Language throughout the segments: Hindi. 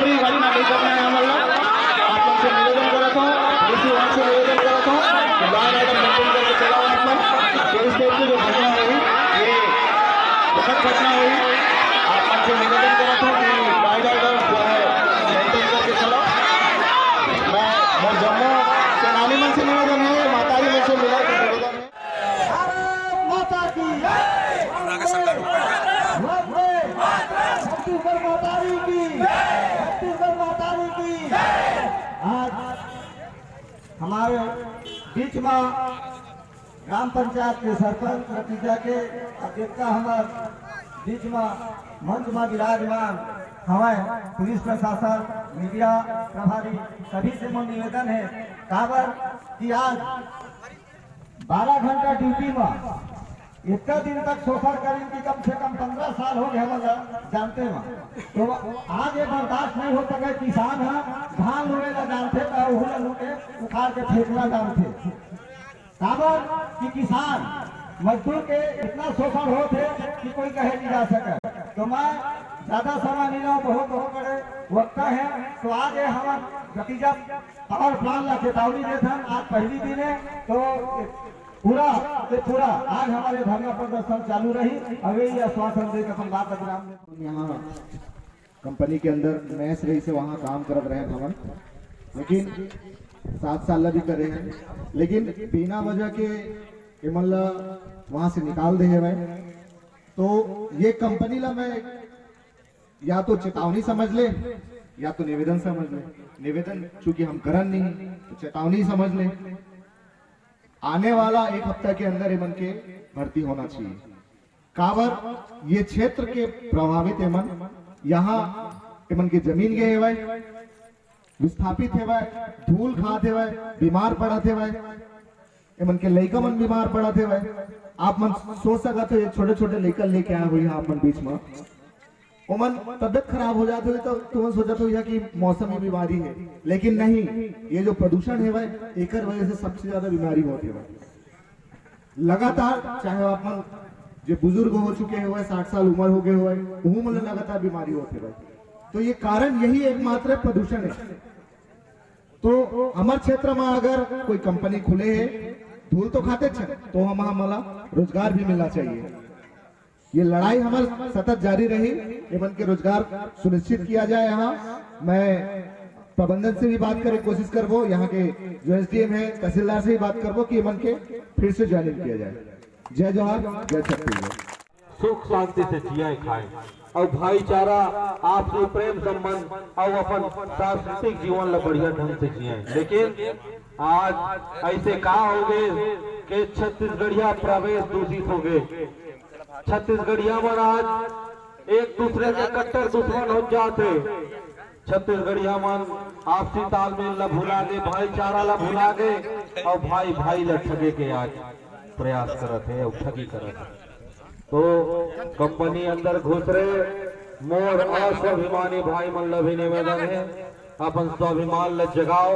यात्री गाड़ी ना नहीं करना है हमारा। आप लोग से निवेदन करता हूँ, इसी बात से निवेदन करता हूँ कि लाइन आइटम मेंटेन करके चलाओ। आप लोग इस टाइप की जो घटना हुई, ये दुखद घटना हुई। आप लोग से निवेदन करता हूँ कि लाइन आइटम जो है मेंटेन करके चलाओ। मैं जम्मू सेनानी मन से निवेदन है, माताजी मन से मिला के निवेदन है। माता की छत्तीसगढ़ मातारी की, छत्तीसगढ़ मातारी की। आज हमारे बीच में ग्राम पंचायत के सरपंच नतीजा के अध्यक्षता हमारे बीच में मंच में विराजमान हमें पुलिस प्रशासन, मीडिया प्रभारी सभी से मन निवेदन है काबर कि आज 12 घंटा ड्यूटी में इतना दिन तक शोषण करें कि कम से कम 15 साल हो गए हम जानते हैं। तो आज ये बर्दाश्त नहीं हो सके। किसान है धान लोड़ेला जानते तो उखाड़ के फेंकना जानते काबर कि किसान मजदूर के इतना शोषण होते कि कोई कहे नहीं जा सके। तो मैं ज्यादा समय नहीं रहा, बहुत बड़े वक्त है। तो आज हम नतीजा पावर प्लांट ला चेतावनी देते हैं। आज पहली दिन है तो पूरा आज हमारे धरना प्रदर्शन चालू रही। अभी ये आश्वासन दे अपन बात में यहाँ कंपनी के अंदर मैस रही से वहाँ काम कर रहे हैं हमन, लेकिन 7 साल भी कर रहे हैं, लेकिन बिना वजह के इमल्ला वहाँ से निकाल दे है। तो ये कंपनी ला मैं या तो चेतावनी समझ ले या तो निवेदन समझ ले। निवेदन चूंकि हम करन नहीं तो चेतावनी समझ ले। आने वाला 1 हफ्ता के अंदर एमन के भर्ती होना चाहिए। काबर ये क्षेत्र के प्रभावित एमन, यहाँ एमन के जमीन गए हुए विस्थापित है, धूल खाते हुए बीमार पड़ते हुए, एमन के लड़का मन बीमार पड़ते हुए। आप मन सोच सकते हो ये छोटे छोटे लड़का लेके आए हुए आप मन बीच में, उमन तबियत खराब हो जाते हुए तो तुम सोचते हो कि मौसमी बीमारी है, लेकिन नहीं, ये जो प्रदूषण है भाई एक वजह से सबसे ज्यादा बीमारी होती है। लगातार चाहे आप मन जो बुजुर्ग हो चुके हुए 60 साल उम्र हो गए हुए वो मतलब लगातार बीमारी होती है। तो ये कारण यही एकमात्र प्रदूषण है। तो हमारे क्षेत्र में अगर कोई कंपनी खुले है, धूल तो खाते तो हमारा रोजगार भी मिलना चाहिए। ये लड़ाई हमारे सतत जारी रही, एवं के रोजगार सुनिश्चित किया जाए। यहाँ मैं प्रबंधन से भी बात करे कोशिश करबो, यहाँ के जो एसडीएम है तहसीलदार से भी बात करबो कि एमन के फिर से ज्वाइनिंग किया जाए। जय जोहार, जय छत्तीसगढ़। सुख शांति से जिए खाए और भाईचारा, आपसी प्रेम संबंध और अपन सांस्कृतिक जीवन ला बढ़िया ढंग से जिए। लेकिन आज ऐसे का हो गए कि छत्तीसगढ़िया प्रवेश दूषित हो गए। छत्तीसगढ़िया में आज एक दूसरे के कट्टर दुश्मन हो जाते। छत्तीसगढ़िया मन आपसी तालमेल ला भुला गए, भाईचारा ला भुला गए और भाई भाई ला ठगे के आज प्रयास करत है और ठगी करत है। तो कंपनी अंदर घुस रहे मोर अस्वाभिमानी भाई मन ला भी निवेदन है अपन स्वाभिमान ला जगाओ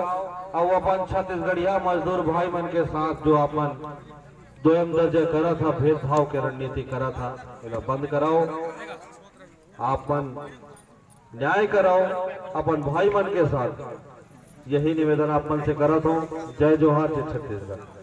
और अपन छत्तीसगढ़िया मजदूर भाई मन के साथ जो अपन दोयम दर्जे करा था, भेदभाव के रणनीति करा था, बंद कराओ, आपन न्याय कराओ अपन भाई मन के साथ। यही निवेदन आप मन से करत हूँ। जय जोहार, जय छत्तीसगढ़।